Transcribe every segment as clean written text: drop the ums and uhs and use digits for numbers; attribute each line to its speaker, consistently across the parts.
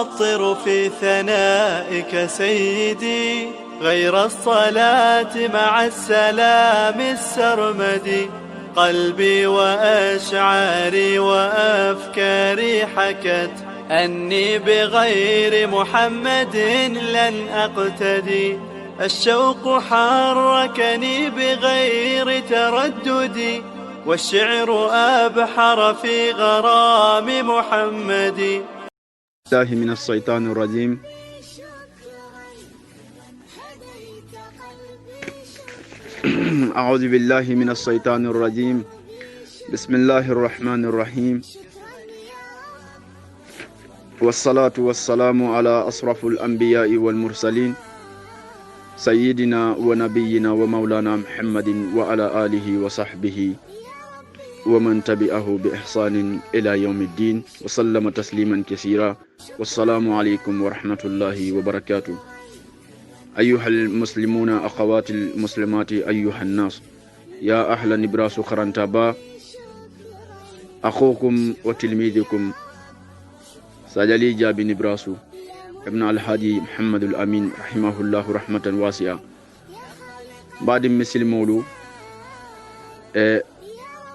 Speaker 1: أعطر في ثنائك سيدي غير الصلاة مع السلام السرمدي. قلبي وأشعاري وأفكاري حكت أني بغير محمد لن أقتدي. الشوق حركني بغير تردد والشعر أبحر في غرام محمد.
Speaker 2: الله من الشيطان الرجيم. أعوذ بالله من الشيطان الرجيم. بسم الله الرحمن الرحيم، والصلاة والسلام على أشرف الأنبياء والمرسلين سيدنا ونبينا ومولانا محمد وعلى آله وصحبه ومن تبعه بإحسان إلى يوم الدين وسلم تسليما كثيرا. والسلام عليكم ورحمة الله وبركاته. أيها المسلمون، أخوات المسلمات، أيها الناس، يا أهل نبراس خرنتابا، أخوكم وتلميذكم سجلي جابي نبراسو ابن الحاجي محمد الأمين رحمه الله رحمة واسعة. بعد مثل مولو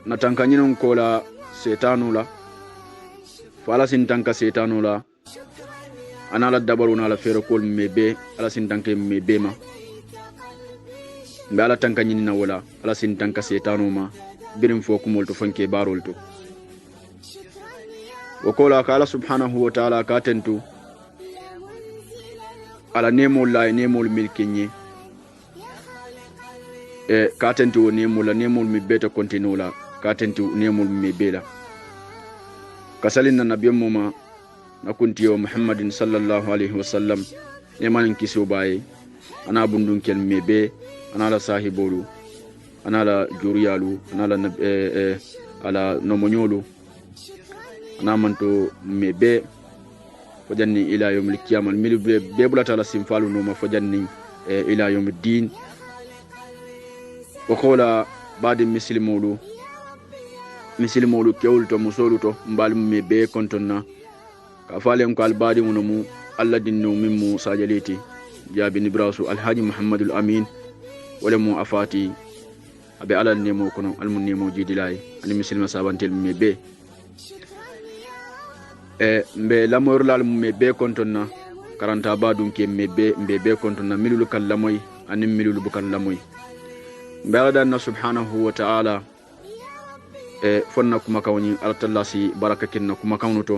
Speaker 2: نتنكنين كولا سيطانو لا فالا سنتنك سيطانو لا أنا لا دبرون على فيركول مبي على سنتنك مبي ما بألا تنكنين ولا على سنتنك سيطانو ما برم فوكم ولتو فنكي بارولتو. وقولا قال سبحانه وتعالى كاتنتو على نيمو لا نيمو الملكيني كاتنتو نيمو لا نيمو المبيتا كونتينو لا كاتنتو نيمو المبيلا كسالنا نبي موما نكونتيو محمد صلى الله عليه وسلم نيمان كيسو باي انا بندون كل مبي انا لا صاحبولو انا لا جوريالو انا لا على نومونيولو انا منتو مبي فجاني الى يوم القيامه ميل بيبلا تعالى سيمفالو نوما فجاني الى يوم الدين. وقولا بعد مسلمولو كيولتو مسولتو مبال مبي كونتنا كفالم قال بعد منمو الله دينو ميمو ساجليتي جابي نبراسو الحاج محمد الامين ولمو افاتي ابي على نيمو كونو المنيمو جيدلاي اني مسلم سابانتل مبي mbe lamoyr lal me be kontonna karanta badum ke mbe be kontonna milul kal lamoy anim milul bukan lamoy mbe subhanahu wa ta'ala fonna kuma kawni altalla si baraka kinna kuma kawnuto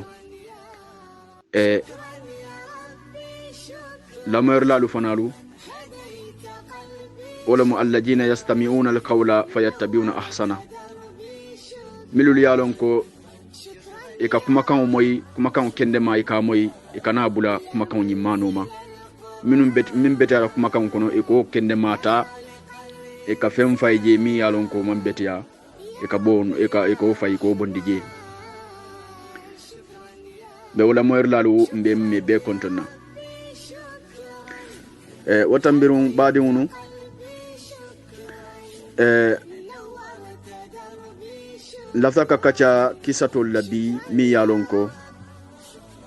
Speaker 2: lamoyr lalu fanalu wala mu alladina yastami'una alqawla fayattabi'una ahsana milul yalon ko ika kuma kan kende ma ika moy ika na bula kuma kan nyimano ma min betara kuma kan kono iko kende mata ika fem fayje mi yalon ko man betia ika bon iko fay ko bondije be wala moyer lalu mbe me be kontona watambirun badi wonu lafta kakacha kisatol labi mi yalonko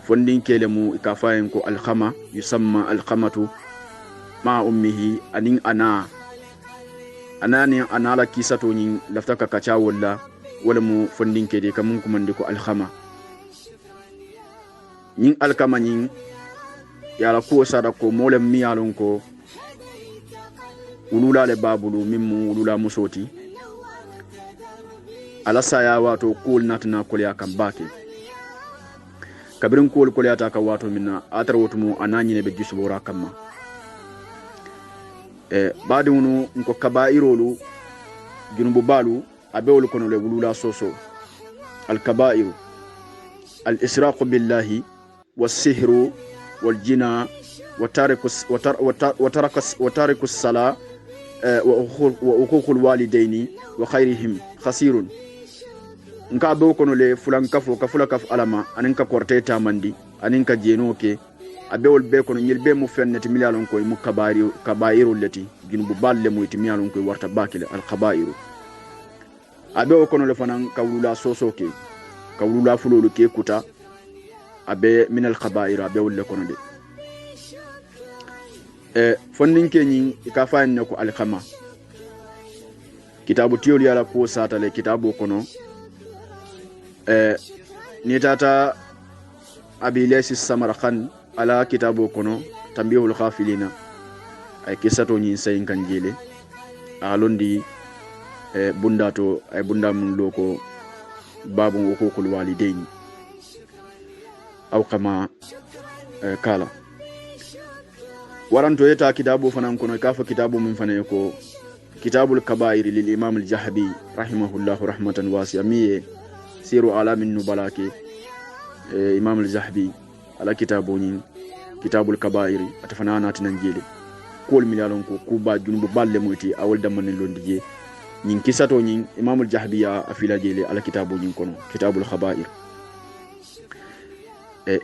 Speaker 2: fondin kelemu ikafayen ko alkhama yusamma alkhamatu ma ummihi anin anani anala kisato nyin lafta kakacha wala mu fondin kede kamun kumande ko alkhama nyin alkama nyin yala ko sada ko molem mi yalonko ulula le babulu mimmu ulula musoti alasa ya wato kul natna kulya kan baki kabirin kul kulya ta ka wato minna atar wato mu anani ne be jisbora kamma badunu nko kabairolu junubu balu abewul kono le wulula soso al kabairu al israq billahi was sihru wal jina wa tariku sala wa uququl walidaini wa khairihim khasirun nka be kono le fulan kafo ka fula kaf alama anin ka korteta mandi anin ka jenoke abewol be kono nyil be mu fenneti milalon koy mu kabairu lati junubu balle mu itimialon koy warta bakile al kabairu abewo kono le fanan kawlula soso ke kawlula fulolu ke kuta abe min al khaba'ir abe wolle kono de fonnin kenyin ka fayin ne ko alkama kitabu tiyol yala ko satale kitabu kono ni tata abi laysi samarqan ala kitabu kono tambihul ghafilina ay kisato nyin sayin kan jele alondi bundato ay bunda mun loko babu hukukul walidaini aw kama kala waranto yeta kitabu fanan kono kafa kitabu min fana ko kitabul kaba'ir lil imam al jahbi rahimahullah rahmatan wasi'a miye siru alamin nubalake imam al jahbi ala kitabu ni kitabul kaba'ir atafana natinan jele kol milalon ko kuba junubu balle moyti awol damman londije nyin kisato nyin imam al jahbi ya afila jele ala kitabu nyin kono kitabul kaba'ir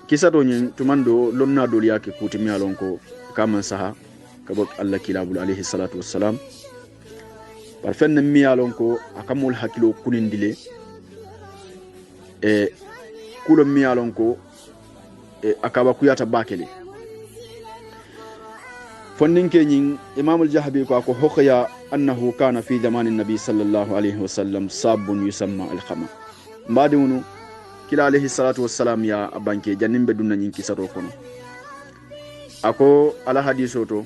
Speaker 2: kisato nyin tumando lonna dol yake kuti milalon ko kaman saha kabok Allah kilabul alayhi salatu wassalam par fenn miyalon ko akamul hakilo kunindile kulo miyalon ko akaba kuyata bakele fonnin kenyin imam al-jahbi ko hokhya annahu kana fi zamanin nabi sallallahu alayhi wasallam sabun yusamma al-khama mbadunu kila alayhi salatu wassalam ya abanke janimbe dunna nyin kisato kono ako ala hadiso to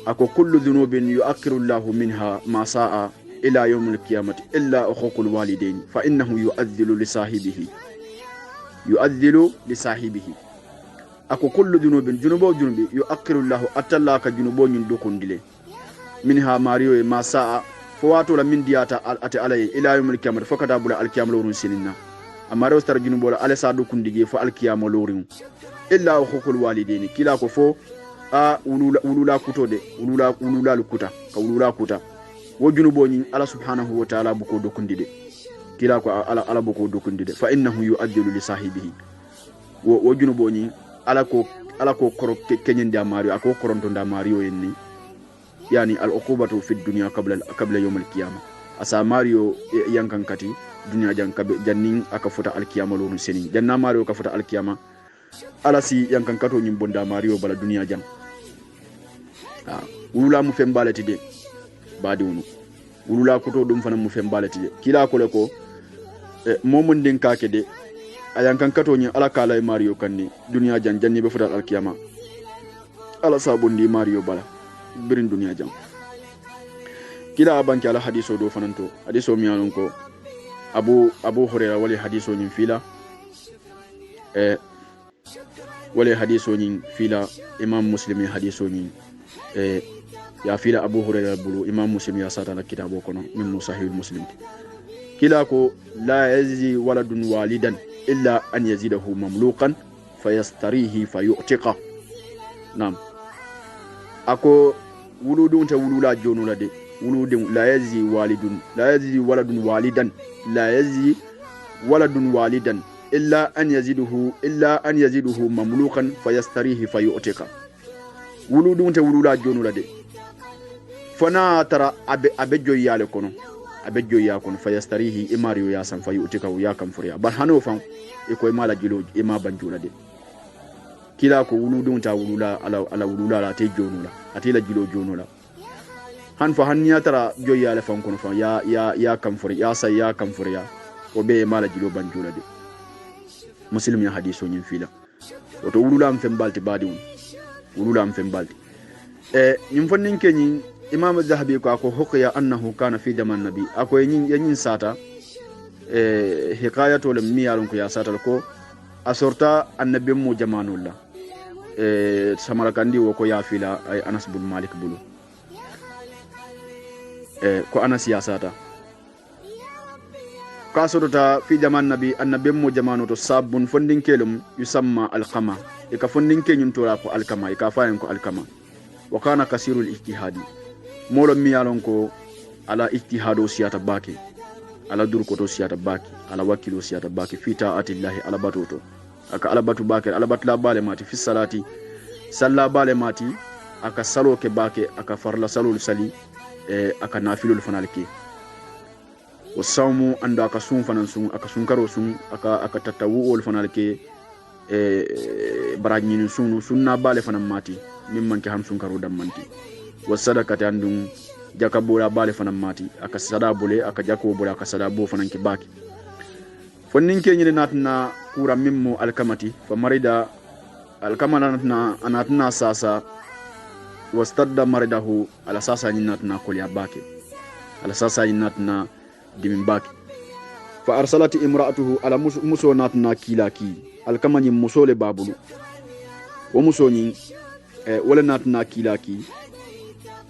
Speaker 2: ako kullu dhunubin yu'akhiru Allahu minha ma sa'a ila yawm al-qiyamati illa uququl walidayn fa innahu yu'adhilu li sahibihi ako kullu dhunubin junubi yu'akhiru Allahu atallaka junubo nyin dokondile minha mariyo ma sa'a fo wato la min diyata ate alay ila yawm al-qiyamati fakata bula al-qiyam lorun sininna amaro star junubo la ala sa dokundige fo al-qiyam lorun illa uququl walidayn kila ko fo ulula kutode ulula lukuta ka ulula kuta wo junubo nyin ala subhanahu wa ta'ala buko dokundide kila ko ala buko dokundide fa innahu yu'addilu li sahibihi wo junubo nyin ala ko koro kenyen da mario ako koronto da mario yenni yani al uqubatu fi dunya qabla yawm al qiyamah asa mario yankan kati dunya jannin aka futa al qiyamah lo seni janna mario ka futa al qiyamah ala si yankan kato nyim bonda mario bala dunya jang wulula mu fembalati de badi wonu wulula kuto dum fana mu fembalati de kila ko le ko momon den kake de ayan kan kato nyi ala kala mario kanni dunya janni be futal alkiyama ala sabundi mario bala birin dunya jang kila banki ala hadiso do fananto hadiso mi alon ko abu hurairah wali hadiso nyi fila wali hadiso nyi fila imam muslim hadiso nyi ya fila abu hurairah bulu imam muslim ya sata na kitabo kono min sahih muslim kila ko la yazi waladun walidan illa an yazidahu mamlukan fayastarihi fayu'tiqa nam ako wuludun ta wulula jonula de wuludun la yazi waladun walidan la yazi waladun walidan illa an yaziduhu mamlukan fayastarihi fayu'tiqa wuludun ta wulula jonula de fana tara abe joyyale kono abe joyya kono fayastarihi imariyo ya san fayu'tika ya kam furiya bar hano fam e koy mala jilo e ma banjula de kila ko wuludun ta wulula ala wulula la te jonula atila jilo jonula han fa han ya tara joyyale fam kono fam ya kam furiya ya say ya kam furiya ko be mala jilo banjula de muslim ya hadiso nyin fila to wulula am fem balti badi wulula am fem balti nyim fannin kenyin imam az-zahabi ko huqiya annahu kana fi zaman nabi ako yin sata hikayatu lam miyalun ko ya sata ko asorta annabi mu jamanulla samarakandi wo ko ya fila ay Anas bin Malik bulu ko Anas ya sata ka sorta fi zaman nabi annabi mu jamanu to sabun fondin kelum yusamma al-qama e ka fondin kenyun tora ko al-qama e ka fayen ko al-qama wa kana kasirul ijtihadi molo miyalon ko ala ijtihado siyata baki ala durkoto siyata baki ala wakilo siyata baki fita atillahi ala batoto aka ala batu baki ala batla bale mati fi salati salla bale mati aka salo ke baki aka farla salul sali aka nafilul fanalki wasawmu anda aka sun fanan sun aka sun karo sun aka tatawu wol fanalki barajini sunu sunna bale fana mati min manke ham sun karo dammanti wa sadaqati andum jakabola bale fana mati aka sada bole aka jako bole aka sada bo fana ke baki fonnin ke nyine natna kura mimmo alkamati fa marida alkamana anatna sasa wastadda maridahu ala sasa nyinatna kolya baki ala sasa nyinatna dimin baki fa arsalati imra'atuhu ala muso natna kilaki alkamani musole babulu wo muso nyin wala natna kilaki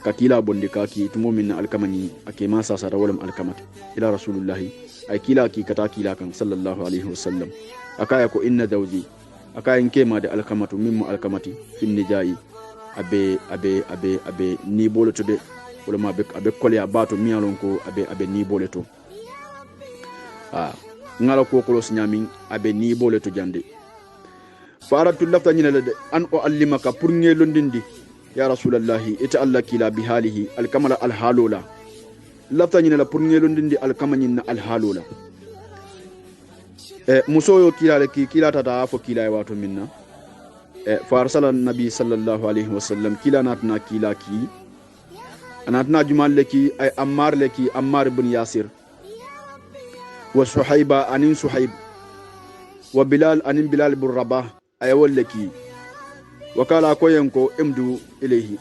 Speaker 2: ka kila bonde kaki tumo min alkamani ake ma sasa rawalam alkamati ila rasulullahi ay kilaki kata kila kan sallallahu alaihi wasallam akaya ko inna zawji akaya nkema de alkamatu mimmo alkamati fin nijai abe ni bolo to de wala ma abe kole abato miyalon ko abe ni bolo to ngala ko kolos nyamin abe ni bole to jande faratu lafta nyina de an o allimaka pour ngelondindi ya rasulullahi ita allah kila bi halihi al kamala al halula lafta nyina la pour ngelondindi al kamanyin al halula musoyo kila le kila tata fo kila wato minna farsala nabi sallallahu alaihi wasallam kila natna kila ki anatna jumal leki ay ammar ibn yasir wa suhayba anin suhayb wa bilal anin bilal bin rabah ay wallaki wa kala koyenko imdu ilayhi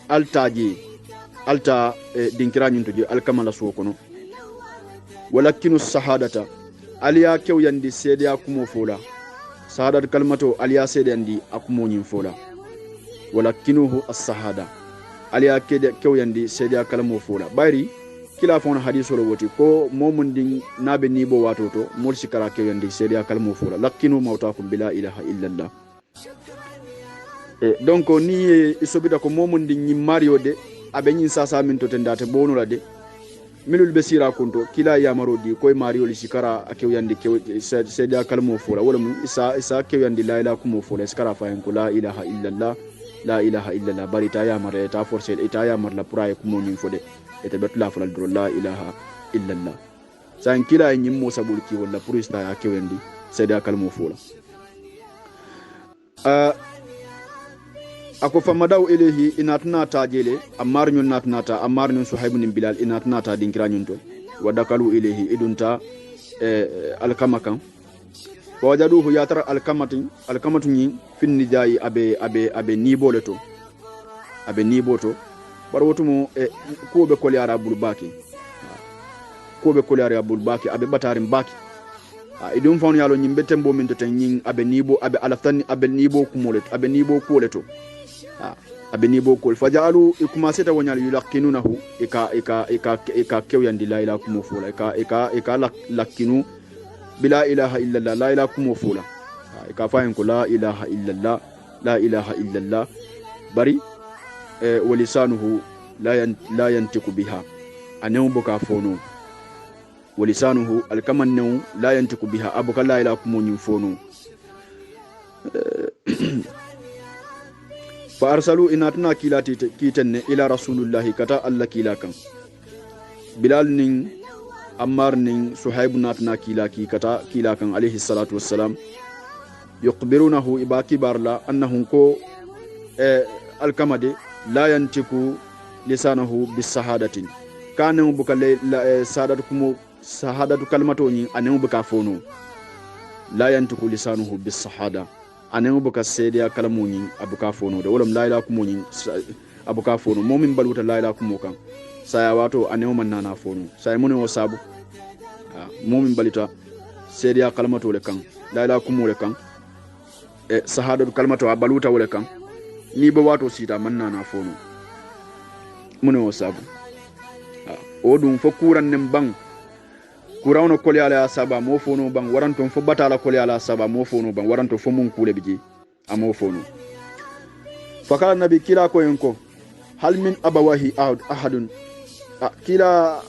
Speaker 2: alta dinkiranyun toje alkamala sokono walakinu sahadata aliya kewyandi sede akumo fola sahadat kalmato aliya sede andi akumo nyin fola walakinuhu as-sahada aliya kewyandi sede kalmo fola bayri kila fon hadiso lo woti ko momun din nabe nibo watoto mol sikara kewyandi sede kalmo fola lakinu mawtakum bila ilaha illa allah donc ni isobida ko momun din nyi mario de abe nyin sasa min to tendate bonula de minul besira kunto kila yamaro di koy mario li sikara akewyandi sede kalmo fola wala isa kewyandi la ilaha kumo fola sikara fa en ko la ilaha illa allah la ilaha illa allah barita yamare ta forcer eta yamar la puraye kumo nyin fode ete betla fulal dro la ilaha illa allah san kila nyim mo sabul ki wala purista ya kewendi sede kalmo fola ako famadaw ilahi inatna tajele ammar nyun natnata ammar nyun suhayb bin bilal inatna ta dinkira nyun to wadakalu ilahi idunta alkamakan wajaduhu yatara alkamatu nyi fin nijai abe niboleto abe niboto barwotumo ko be kolyara bulbaki abe batarim baki idum fon yalo nyimbe tembo min to tan nyin abe nibo abe alaftani abe nibo kumoleto abe nibo koleto abe nibo kol fajalu ikumase ta wonyal yulakinunahu ika kewyandi la ilaha kumufula ika lakinu bila ilaha illa allah la ilaha kumufula ika fayin ko la ilaha illa allah bari walisanuhu la yantiku biha anu boka fono walisanuhu alkamannu la yantiku biha abuka la ilaha kumunyin fono fa arsalu inatna kilati kitenne ila rasulullahi kata alla kilakan bilal nin ammar nin suhayb natna kilaki kata kilakan alayhi salatu wassalam yuqbirunahu ibaki barla annahum ko alkamade la yantiku lisanahu bisahadatin kanu buka sahadatu kalmato ni anu buka fono la yantiku lisanuhu bisahada anu buka sediya kalmoni abuka fono da walam la ilaha kumoni abuka fono momin baluta la ilaha kumokan saya wato anu manana fono saya muni wasabu momin balita sediya kalmato le kan la ilaha kumole kan sahadatu kalmato abaluta wole kan ni ba wato sita manana fono muni wasabu odum fo kuran nem bang kurawno koli ala saba mo fono bang waranto fo batala koli ala saba mo fono bang waranto fo mun kule biji amo fono fakala nabi kila ko enko hal min abawahi ahadun kila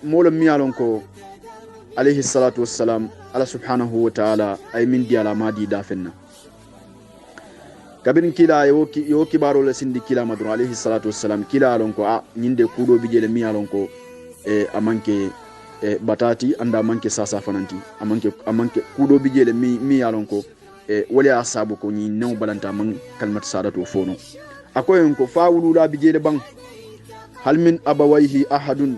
Speaker 2: molo miyalon ko alayhi salatu wassalam ala subhanahu wa ta'ala ay min diala madi dafenna kabin kila yo kibaro le sindi kila madru alayhi salatu wassalam kila alon ko nyinde kudo bijele miyalon ko amanke batati anda manke sasa fananti amanke kudo bijele mi yalon ko wali asabu ko ni naw balanta man kalmat sadatu fono akoyen ko fawulula bijede bang hal min abawayhi ahadun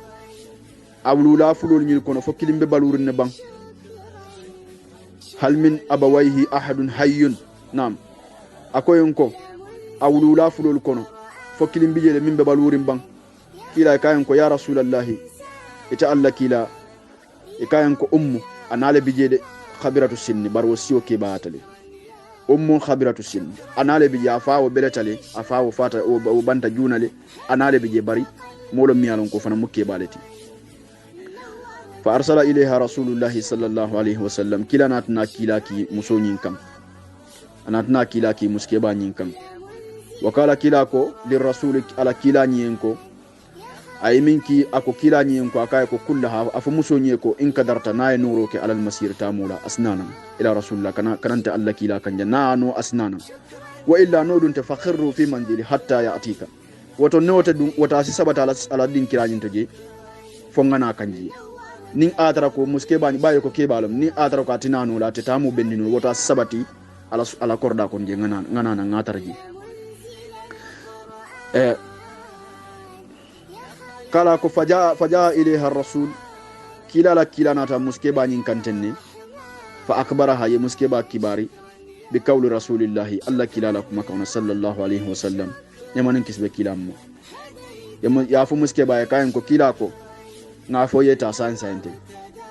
Speaker 2: awlula fulol nyil kono fokkilimbe balurin ne bang hal min abawayhi ahadun hayyun nam akoyen ko awlula fulol kono fokkilimbe bijede min be balurin bang kila kayen ko ya rasulullahi ita alla kila kayen ko ummu anale bijede khabiratu sinni barwo siyo ke baatale ummu khabiratu sinni anale bije afawo beletale afawo fata o banta junale anale bije bari molo miyalon ko fana mukke baleti fa arsala ilayha rasulullahi sallallahu alaihi wasallam kila natna kila ki musonyin kam anatna kila ki muske ba nyin kam wakala kila ko lirrasul ala kila nyin ko ay minki ako kila nyin ko akay ko kullaha afu musonye ko in kadarta nay nuro ke alal masir tamula asnana ila rasulullah kananta alla kila kan janano asnana wa illa nodun tafakhiru fi manzili hatta ya'tika woto nota dum wata si sabata ala din kila nyin toje fongana kanji nin atara ko muske bani baye ko kebalum ni atara ko atinano la tetamu bendino wata sabati ala korda kon je ngana ngatarji kala ko faja ilayha ar-rasul kila la kila nata muskeba nyin kantenne fa akbaraha ya muskeba kibari bi qawli rasulillahi alla kila la kuma kauna sallallahu alaihi wasallam yamanin kisbe kila mu ya fu muskeba ya kayan ko kila ko nga fo yeta sansante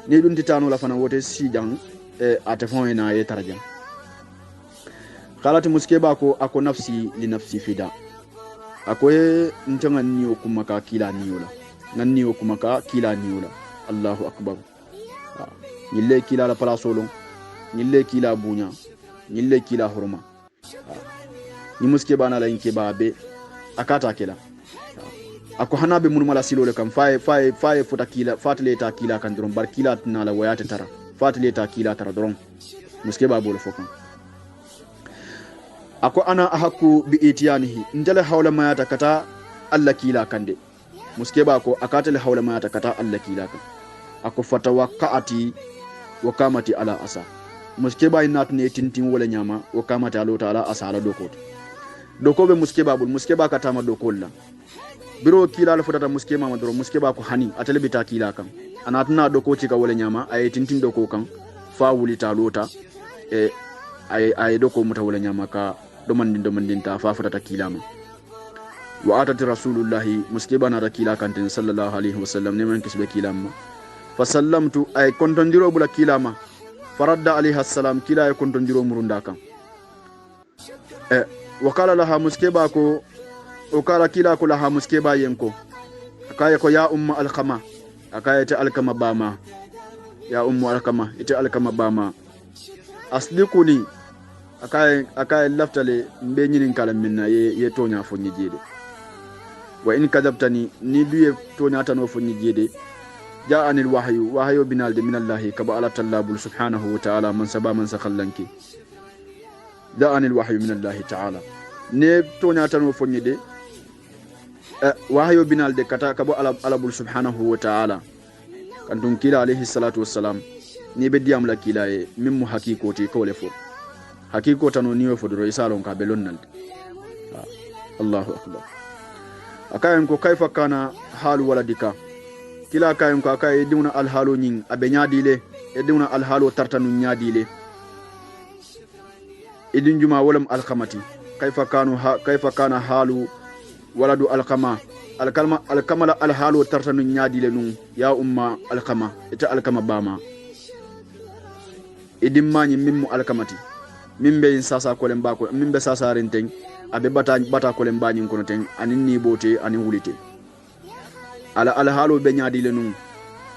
Speaker 2: ni dun titano la fana wote si jang atefon ina ye tarjam kala muskeba ko ako nafsi li nafsi fida akoye ntanga niyo kumaka kila niyola nanniyo kumaka kila niyola Allahu akbar nille kila la palasolo nille kila bunya nille kila hurma ni muske bana la inke babe akata kila ako hanabe mun mala silole kam faye futa kila fatle ta kila kan dron bar kila tana la wayata tara fatle ta kila tara dron muske babolo fokan ako ana ahaku bi itiyanihi njale hawla mayata kata alla kila kande muskeba ko akatale hawla mayata kata alla kila kan ako fatawaqqati wa kamati ala asa muskeba inatne tintin wala nyama wa kamati ala taala asa ala dokobe muskeba bul muskeba kata ma dokolla biro kila la futata muskema madro muskeba ko hani atale bita kila kan anatna dokoci ka wala nyama ay tintin doko kan fa wuli talota ay doko muta wala nyama ka domandin ta fa futata kilama wa atati rasulullahi muskibana rakila kantin sallallahu alaihi wasallam ne man kisbe kilama fa sallamtu ay kontondiro bula kilama faradda alaihi assalam kila ay kontondiro murunda kan wa qala laha muskiba ko o kala kila ko laha muskiba yenko akaya ko ya umma alqama akaya ta alqama bama ya ummu alqama ita alqama bama aslikuni akay laftale mbe nyinin kala minna ye tonya fo nyijede wa in kadabtani ni duye tonya tano fo nyijede ja'ani alwahyu binalde min allahi kaba ala tallabul subhanahu wa ta'ala man saba man sakhallanki ja'ani alwahyu min allahi ta'ala ne tonya tano fo nyide wahyu binalde kata kaba ala bul subhanahu wa ta'ala kantun kila alayhi salatu wassalam ni be diam la kila e mimmu hakikoti ko le fo hakiko tano niyo fodoro isalon ka belonnal Allahu akbar akayen ko kaifa kana halu waladika kila kayen ko akaye duna al halu nyin abenyadile e duna al halu tartanu nyadile idin juma walam al khamati kaifa kana halu waladu al khama al kamala al halu tartanu nyadile nun ya umma al khama ita al kama bama idin mani mimmu al kamati mimbe sasa ko lemba ko mimbe sasa renteng abe bata ko lemba nyin kono ten anin ni bote anin wulite ala halu be nyaadi le nun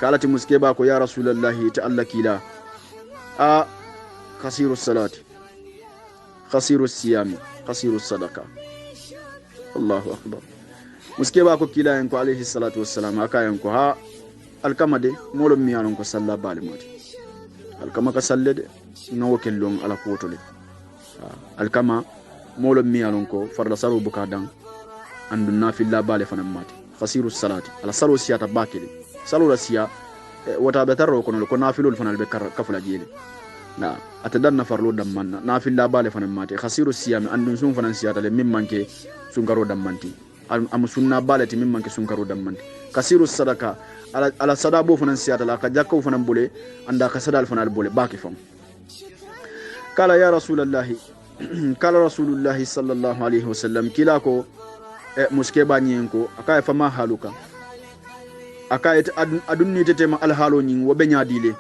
Speaker 2: kalati muskeba ko ya rasulullahi ta Allah kila khasiru salati khasiru siyami khasiru sadaqa Allahu akbar muskeba ko kila en ko alayhi salatu wassalam akayen ko ha alkamade molom miyanon ko salla balimati alkama ka sallede ngawo kellon ala potole alkama molom miyanon ko farla saru bukadan andun nafilla bale fanam mati khasiru salati ala salu siyata bakeli salu rasiya wata betarro kono ko nafilul fanal be kafula jeli na atadanna farlo dammanna na filla bale fanan mate khasiru siyami andun sun fanan siyata le min manke sunkaro dammanti am sunna balati min manke sunkaro dammanti kasiru sadaka ala sadabo fanan siyata la ka jakko fanan bole anda ka sadal fanan bole baki fam kala ya rasulullahi kala rasulullahi sallallahu alaihi wasallam kila ko muske banyen ko akay fama haluka akay adunni tetema al halo nyin wo benya dile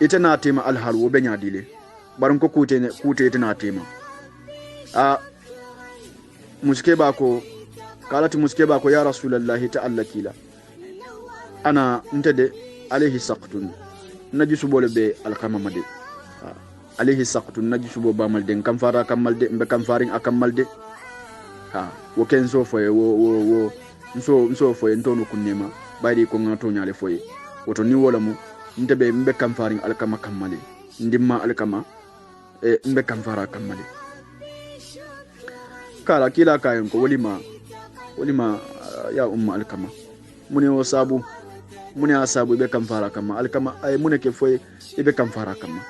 Speaker 2: ita na tema alhal wo benya dile barin ko kute ita na tema muske ba ko kalati muske ba ko ya rasulullahi ta'ala kila ana ntade alaihi saqtun naji subole be alkama made alaihi saqtun naji subo ba malde kam fara kam malde mbe kam farin akam malde wo ken so foye wo nso foye ntonu kunnema baydi ko ngato nyale foye woto ni wala mu ndebe mbe kam farin alkama kamale ndimma alkama mbe kam fara kamale kala kila kayen ko walima ya umma alkama mune o sabu mune asabu be kam fara kama alkama ay mune ke foye be kam fara kama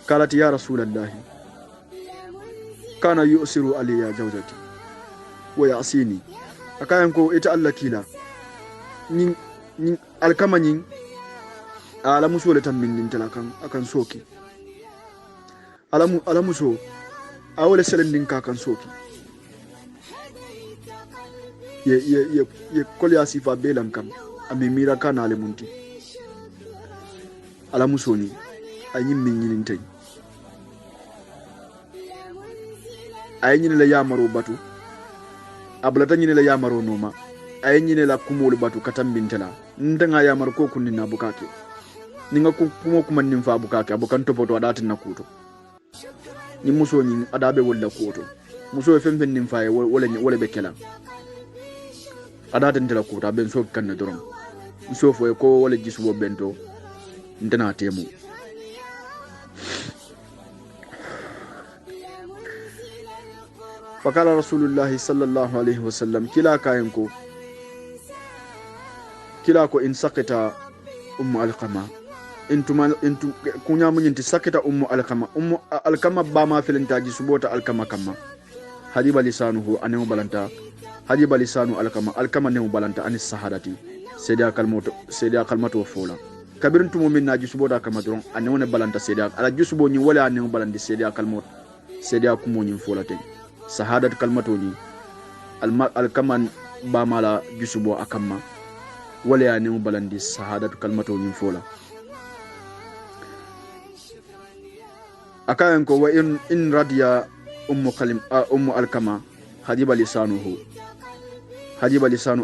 Speaker 2: kala ti ya rasulullahi kana yusiru aliya zawjati wa yasini akayen ko ita Allah kila nin alkama nin alamu so le tambindin talakan akan soki alamu so awole selendin ka kan soki ye kolya sifa belan kam amemira kana ale munti alamu so ni anyin min yin tay ayin le yamaro batu ablata nyine le yamaro noma ayin nyine la kumul batu katambintela ndanga yamar ko kunni na bukake ninga kuma nin fa bukake abukan topoto adatin na kuto ni muso ni adabe wala kuto muso femben nin fa wala bekela adatin tela kuto ben so kan na dorom muso fo ko wala jisubo bento ndana temu fakala rasulullahi sallallahu alaihi wasallam kila ko in sakata ummu alqama intu kunya mun inti sakata ummu alqama ba ma filintaji subota alqama kama hadiba lisanuhu anu balanta hadiba lisanu alqama ne balanta anis sahadati sayda kalmatu fola kabirintu mu'min naji subota kama dron anu ne balanta sayda ala jusubo ni wala anu balandi sayda kalmot sayda kumo ni fola tay sahadat kalmatu ni alqama ba mala jusubo akamma wala ya ne balandi sahadat kalmatu ni fola akayen ko wa in radiya ummu alkama hadiba lisanu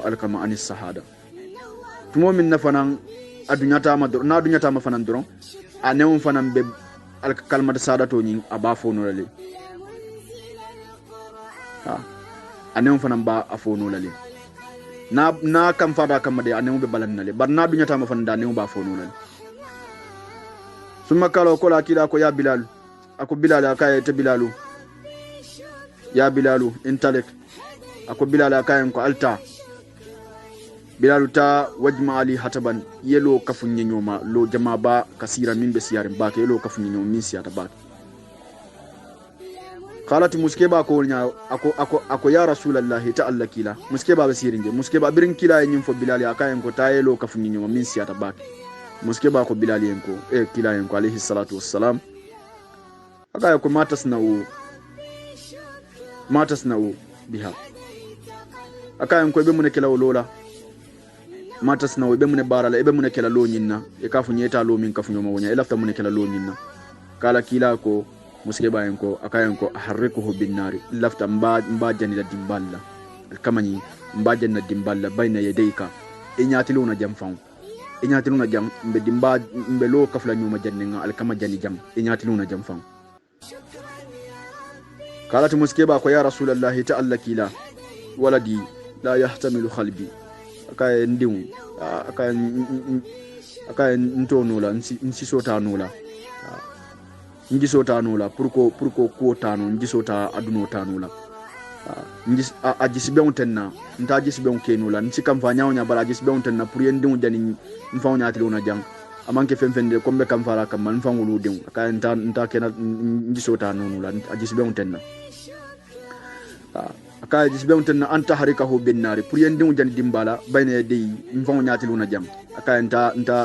Speaker 2: alkama anis sahada tumo min nafanan adunyata ma fanan doron aneum fanan be kalmata sadato nyin abafo no lale aneum fanan ba afo no lale na kam fada kam de aneum be balan nale bar na dunyata ma fanan da aneum ba afo no lale summa kala ko la kila ko ya bilal ako bilal akaye te bilalu ya bilalu intalek ako bilal akaye ko alta bilalu ta wajma ali hataban yelo kafunye nyoma lo jama ba kasira min be siyare ba ke yelo kafunye nyoma min siyata ba qalat muskeba ko nya ako ya rasulullahi ta'ala kila muskeba be siringe muskeba birin kila yin fo bilal akaye ko ta yelo kafunye nyoma min siyata ba muskeba ko bilal yen ko kila yen ko alayhi salatu wassalam akaya ko matasna'u biha akaya ko be mun kala lola matasna'u be mun barala be mun kala lonyinna e kafu nyeta lo min kafu nyoma wonya e lafta mun kala lonyinna kala kila ko muskeba en ko akaya ko harrikuhu bin nari lafta mba janila dimballa kamani mba janna dimballa bayna yadayka e nyatiluna jamfan e nyatiluna jam mbe dimba mbe lo kafla nyoma janninga alkama jani jam e nyatiluna jamfan قالت مسكبا يا رسول الله تعالى كلا ولدي لا يحتمل قلبي akay ndiw akay ntonola nsi sotanola ngi sotanola pour ko tano ngi sota aduno tanola ngi ajisibe untenna nta ajisibe unkenola nsi kam fa nyawnya bala ajisibe untenna pour yendiw jani mfa nya tilona jang amanke fenfende kombe kam fara kam man fangulu dem ka nta kena njisota nonu la ajisbe untenna aka jisbe untenna anta harikahu bin nari pour yendin jan dimbala bayna dey mfango nyati luna jam aka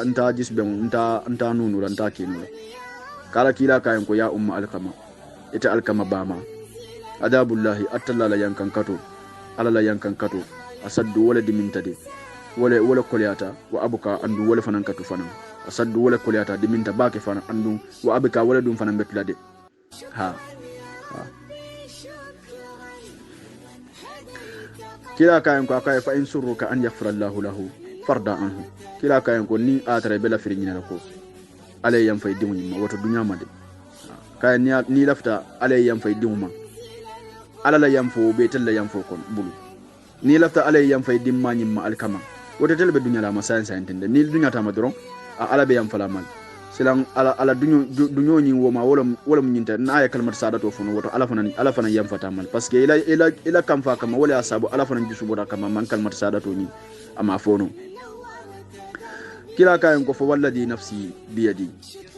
Speaker 2: nta jisbe nta nonu la nta kenu kala kila kayan ko ya umma alkama ita alkama bama adabullahi attalla yankan kato alala yankan kato asaddu wala dimintade wala kolyata wa abuka andu wala fanan katu fanan asaddu wala kolyata diminta bake fanan andu wa abuka wala dum fanan betulade ha kila kayan ko akay fa in surruka an yaghfira Allahu lahu farda anhu kila kayan ko ni atare bela firinyina ko alay yam fay dimu ma wato dunya ma de kayan ni lafta alay yam fay dimu ma alala yam fo be tella yam fo kon bulu ni lafta alay yam fay dimma nyimma alkama wata telbe dunya la masan sayentende ni dunya ta madron ala be yam fala mal silang ala dunyo ni woma wala nyinta na ay kalmat sadato fono wato ala fana yam fata mal parce que ila kam fa kama wala asabu ala fana jusu boda kama man kalmat sadato ni ama fono kila kayen ko fo walladi nafsi biyadi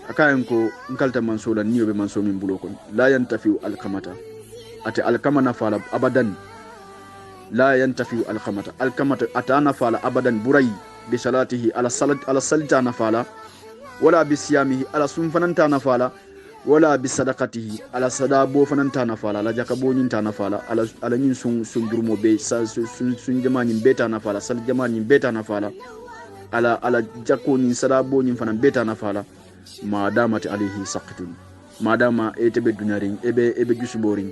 Speaker 2: akayen ko nkalta mansola niyo be manso min bulo kon la yantafi alkamata ate alkamana fala abadan la yantafi alkamata atana fala abadan burai bi salatihi ala salita nafala wala bi siyamihi ala sunfananta nafala wala bi sadaqatihi ala sadabo fananta nafala la jakabo nyinta nafala ala nyin sun durmo be sun jamanin beta nafala sal jamanin beta nafala ala jakko nyin sadabo nyin fanan beta nafala madamati alayhi saqitun madama etebe dunarin ebe jusuborin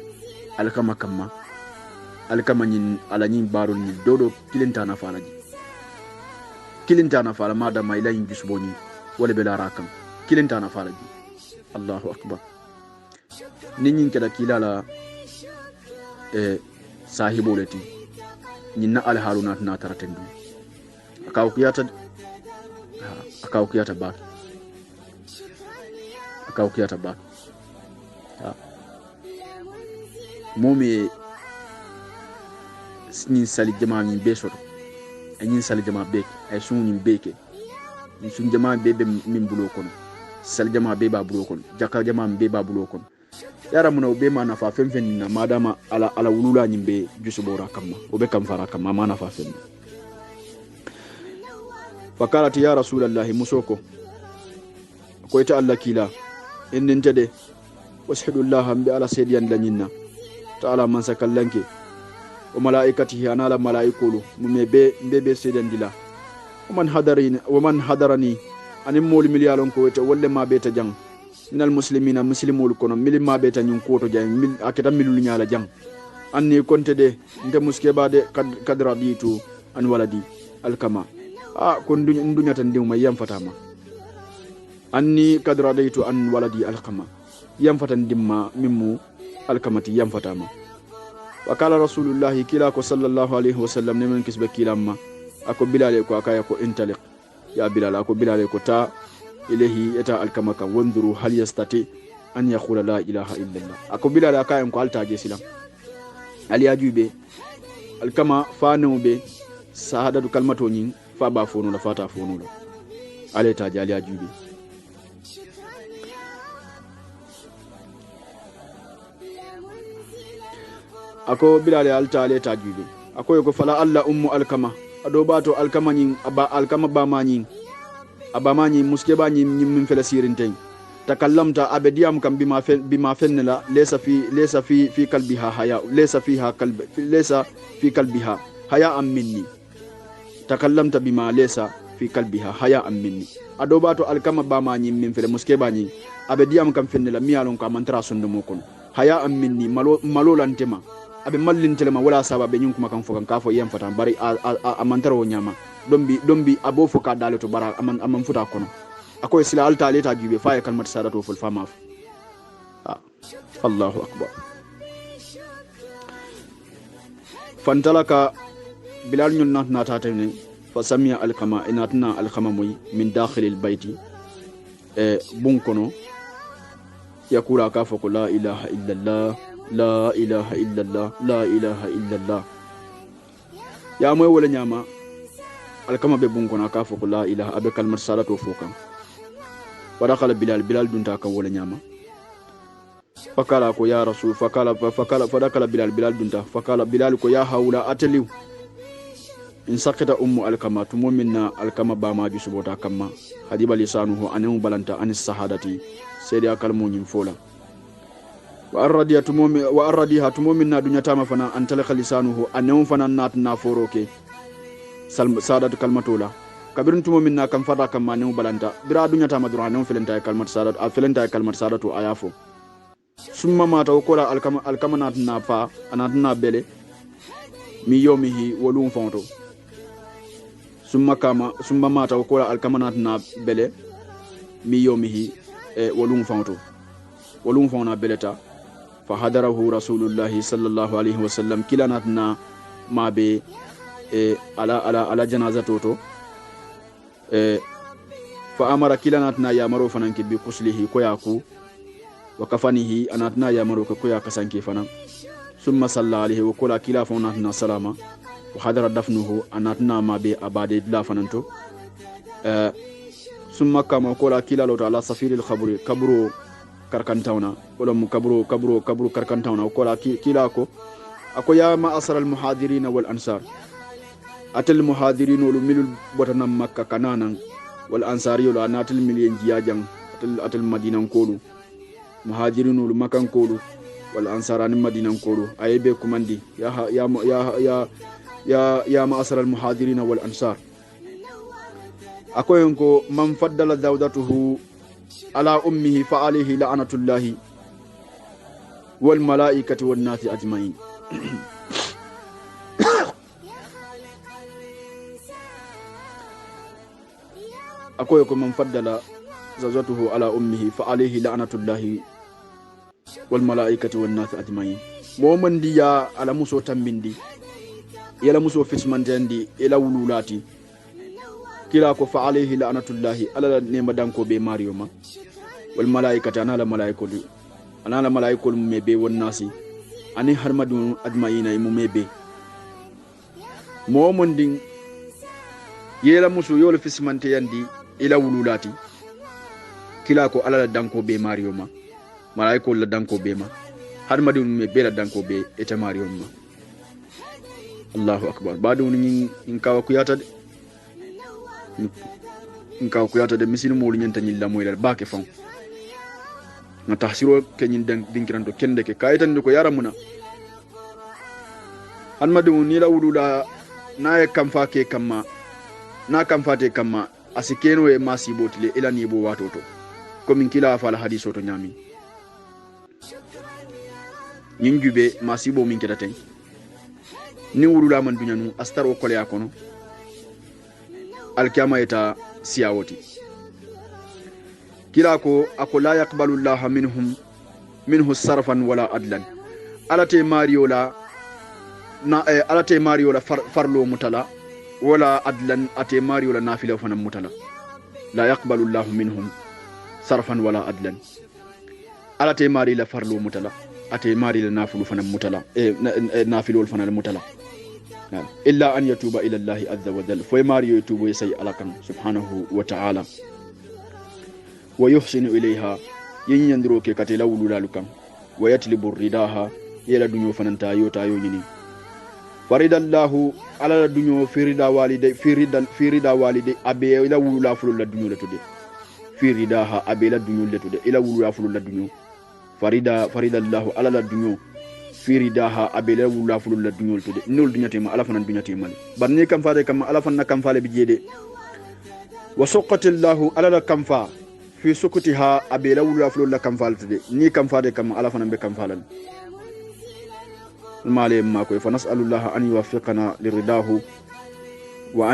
Speaker 2: alkama kamma alkama nyin ala nyin barul ni dodo kilinta nafala madama ila nyin jusuboni wala bela rakam kilinta nafala ji Allahu akbar ninyin kada kilala sahibo lati nyinna al haruna na taratendu akawkiyata ba momi nyin sali jama nyin besoto nyin sali jama bek ay sun nyin beke sun jama bebe min bulo kono sal jama be ba bulo kono jakka jama be ba bulo kono yara muna be ma nafa fenfen na madama ala wulula nyimbe jusu bora kamma obe kam fara kamma ma nafa fen fakarat ya rasulullahi musoko ko ita Allah kila innin tade washhadullah bi ala sayyidiyan lanyinna ta'ala man sakallanke wa malaikatihi anala malaikulu mumebe mbebe sayyidan dila wa man hadarani anin mol miliyalon ko wete wolle ma beta jang minal muslimina muslimul kono mili ma beta nyun ko to jang mil akita milul nyala jang anni konte de nte muske bade kadra ditu an waladi alkama kon dunya tan diw may yam fatama anni kadra ditu an waladi alkama yam fatan dimma mimmu alkamati yam fatama wa kala rasulullah kila ko sallallahu alaihi wasallam ne men kisbe kilamma ako bilal ko akaya ko intaliq ya bilal ako bilal ko ta ilahi yata alkamaka wanzuru hal yastati an yaqula la ilaha illallah ako bilal akaya ko altaje silam ali ajube alkama fanu be sahadatu kalmato nyin fa ba fono la fata fono la ale taje ali ajube ako bilal alta ale tajube ako ko fala alla ummu alkama ado bato alkama nyin aba alkama ba manyin aba manyin muske ba nyin min fela sirinten takallamta abadiyam kam bima fenla laysa fi qalbiha haya laysa fi qalbiha haya am minni takallamta bima laysa fi qalbiha haya am minni ado bato alkama ba manyin min fela muske ba nyin abadiyam kam fenla miyalon ka mantra sundu mokon haya am minni malolantema abe mallintelema wala sababe nyum kuma kan fokan kafo yam fatan bari amantaro nyama dombi abo foka daleto bara amman futa kono akoy sila alta leta jube faye kalmat sadato ful fama Allahu akbar fantalaka bilal nyun na tatene fa samia alkama inatna alkama moy min dakhilil bayti bunkono yakura kafo la ilaha illallah la ilaha illallah la ilaha illallah ya moy wala nyama alkama be bunko na ka foko la ilaha abe kalmar salatu fokan fadakala bilal dunta kan wala nyama fakala ko ya rasul fadakala bilal dunta fakala bilal ko ya haula ataliw in sakata ummu alkama tumumina alkama bama ju subota kamma hadiba lisanuhu anu balanta anis sahadati sedi akalmu nyim fola wa arradiha tumumina dunyatama fana antalaka lisanuhu anu fana natna foroke sadatu kalmatola kabirin tumumina kam fada kamma anu balanta bira dunyatama dura anu felenta kalmat sadatu felenta kalmat sadatu ayafo summa mata wakola alkama natna fa anatna bele mi yomihi wolum fonto summa mata wakola alkama natna bele mi yomihi wolum fonto beleta fa hadarahu rasulullahi sallallahu alaihi wasallam kila natna mabe ala janaza toto fa amara kila natna ya maro fananki bi kuslihi ko yaku wa kafanihi anatna ya maro ko ya kasanki fanan summa salla alaihi wa kula kila fa natna salama wa hadara dafnuhu anatna mabe abade dila fananto summa kama kula kila lo ala safiril khabri kabru karkantawna wala mu kabru karkantawna ko la kila ko ako ya ma asral muhadirin wal ansar atal muhadirin wal milul botanam makka kananan wal ansari wal anatil milyen jiyajang atal madinan kolu muhajirin wal makan kolu wal ansaran madinan kolu aybe kumandi ya ma asral muhadirin wal ansar ako yanko man faddala zawdatuhu على أمه فعليه لعنة الله والملائكة والناس أجمعين أقولكم من فضل زوجته على أمه فعليه لعنة الله والملائكة والناس أجمعين مومن ديا على مسو تنبندي يلا مسو فسمانتندي إلى ولولاتي kila ko fa alayhi la'natullahi ala nema danko be mariyoma wal malaikata ana la malaikol mebe wonnasi ani harmadu ajmaina mu mebe momondin yela musu yol fismante yandi ila wululati kila ko ala danko be mariyoma malaikol la danko be ma harmadu mebe la danko be eta mariyoma Allahu akbar badu ni inkawa kuyata nka ko yata de misini mo nyanta nyilla moy dal baake fon na tahsiro kenyin dinkiranto kende ke kaytan ko yaramuna hanmadu ni la wulula na e kam faake kamma na kam faate kamma asikeno e masibotile ila ni bo watoto komin kila fala hadiso to nyami nyinjube masibo min kedaten ni wulula man dunyanu astaro kole yakono alkiyama ita siyawoti kila ko ako la yaqbalu Allah minhu sarfan wala adlan alate mariola farlo mutala wala adlan ate mariola nafila fana mutala la yaqbalu Allah minhum sarfan wala adlan alate marila farlo mutala ate marila nafulu fana mutala nafilol fana mutala إلا أن يتوب إلى الله عز وجل فيماريو يتوب يسي ألكم سبحانه وتعالى ويحسن إليها يندروك كتلا ولولالكم ويطلب الرداها يلا دنيو فننتا يوتا يوني فرد الله على الدنيا في ردا والدي أبي إلى ولولا فلو الدنيا لتودي في رداها أبي إلى الدنيا لتودي إلى ولولا فلو الدنيا فرد الله على الدنيا firidaha abela wula fulul la dunyol tude nol dunyate ma ala fanan dunyate mal barni kam faade kam ala fanna kam faale bi jede wa suqatillahu ala la kam fa fi sukutiha abela wula fulul la kam faale tude ni kam faade kam ala fanan be kam faalal male ma ko fa nas'alullah an yuwaffiqana liridahu wa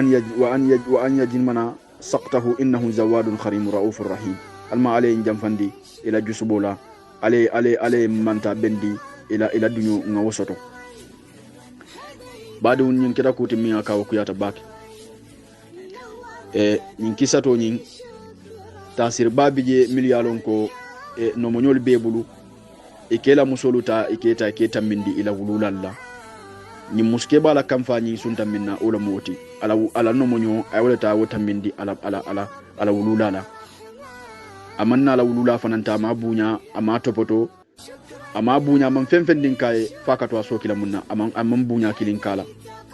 Speaker 2: an yajmana saqtahu innahu zawadun karim raufur rahim alma ale jamfandi ila jusubola ale manta bendi ila dunyo nga wosoto badu nyin kida kuti mi aka kuyata baki nyin kisato nyin tasir babije milyalon ko no monyol bebulu ikela musoluta iketa mindi ila wululalla ni muske bala kamfani sunta minna ola moti ala no monyo ay wala ta wota mindi ala wululala amanna la wulula fananta ma bunya ama topoto ama bunya man fen din kay fakato asokila munna amman bunya kilin kala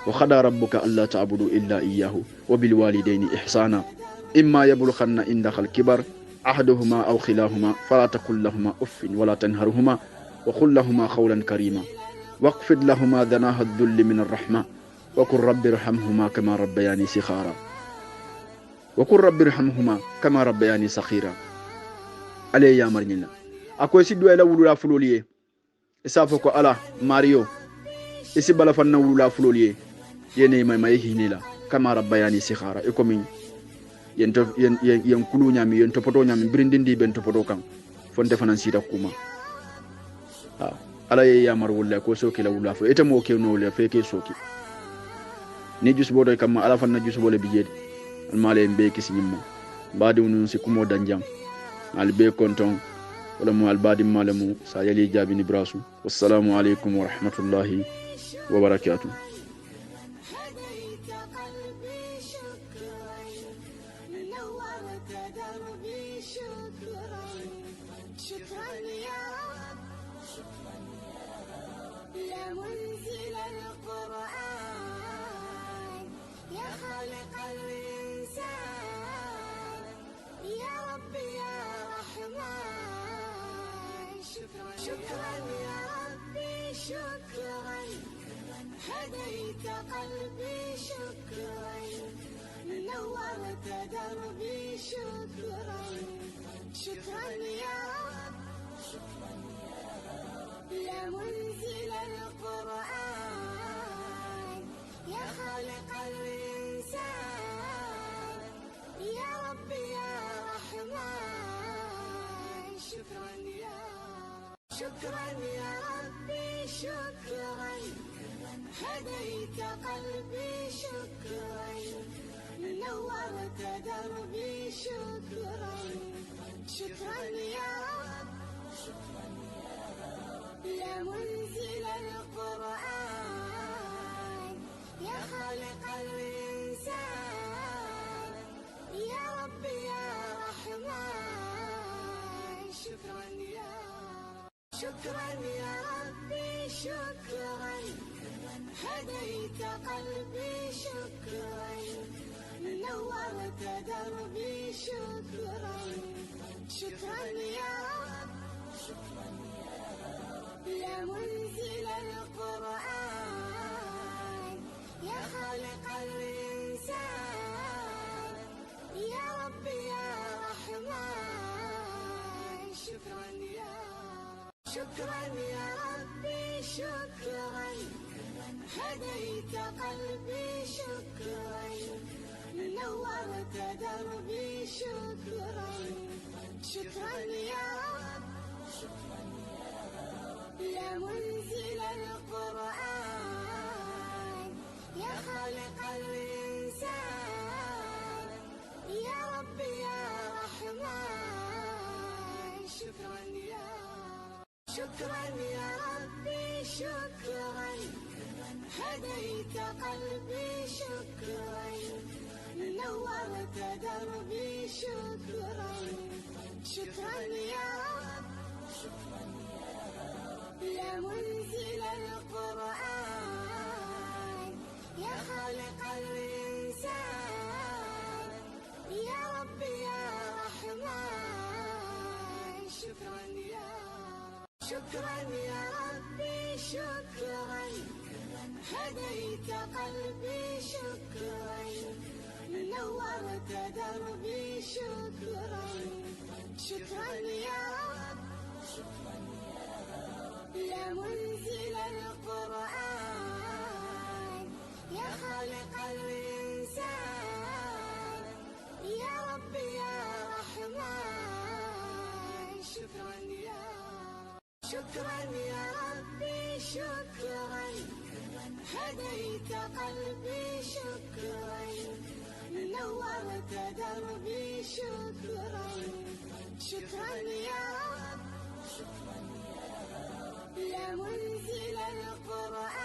Speaker 2: wa khada rabbuka alla ta'budu illa iyyahu wa bil walidayni ihsana imma yablughanna indaka al kibar ahaduhuma aw khilahuma fala taqul lahumā uffin wa la tanharhuma wa qul lahumā qawlan karīmā واخفض لهما جناح الذل من الرحمة وقل رب ارحمهما كما ربياني صغيرا وقل رب ارحمهما كما ربياني صغيرا علي يا مرنينا أكو سيدو إلى ولولا فلوليه إسافوكو على ماريو إسي بلا فنا ولولا فلوليه يني ما يهينيلا كما ربياني صغيرا إكومين yen kulu nyami yen topoto nyami brindindi ben topoto kan fonte fanan sita kuma ala ye yamar wulla ko soki la wulla fo ete mo ke no le feke soki ni jus bodo kam ala fan na jus bole bijedi al male be kisi nyimmo badi nun si kumo danjang al be konton wala mo al badi malamu sa yali jabi ni brasu wassalamu alaikum wa rahmatullahi wa barakatuh
Speaker 3: منزل القرآن يا خالق الإنسان يا رب يا رحمن شكرا يا ربي شكرا هديت قلبي شكرا نورت دربي شكرا يا رب يا منزل القرآن يا خالق الإنسان يا رب يا رحمن شكرا يا ربي شكرا هديت قلبي شكرا نورت دربي شكرا يا رب يا منزل القرآن يا خالق الإنسان يا رب يا رحمن شكرا يا ربي شكرا هديت قلبي شكرا نورت دربي شكرا يا رب يا منزل القرآن يا خالق الإنسان يا رب يا رحمن شكرا يا ربي شكرا هديت قلبي شكرا نورت دربي شكرا يا رب يا منزل القرآن يا خالق الإنسان يا رب يا رحمن شكرا يا ربي شكرا هديت قلبي شكرا نورت دربي شكرا يا رب يا منزل القرآن يا خالق الإنسان يا رب يا رحمن شكرا يا ربي شكرا هديت قلبي شكرا نورت دربي شكرا يا رب يا منزل القرآن يا خالق الإنسان يا رب يا رحمن شكرا يا ربي شكرا هديت قلبي شكرا نورت دربي شكرا يا رب يا منزل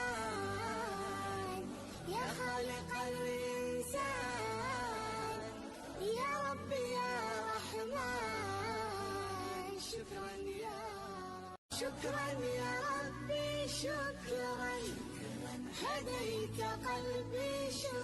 Speaker 3: القرآن يا خالق الإنسان يا رب يا رحمن شكرا هديت قلبي شكرا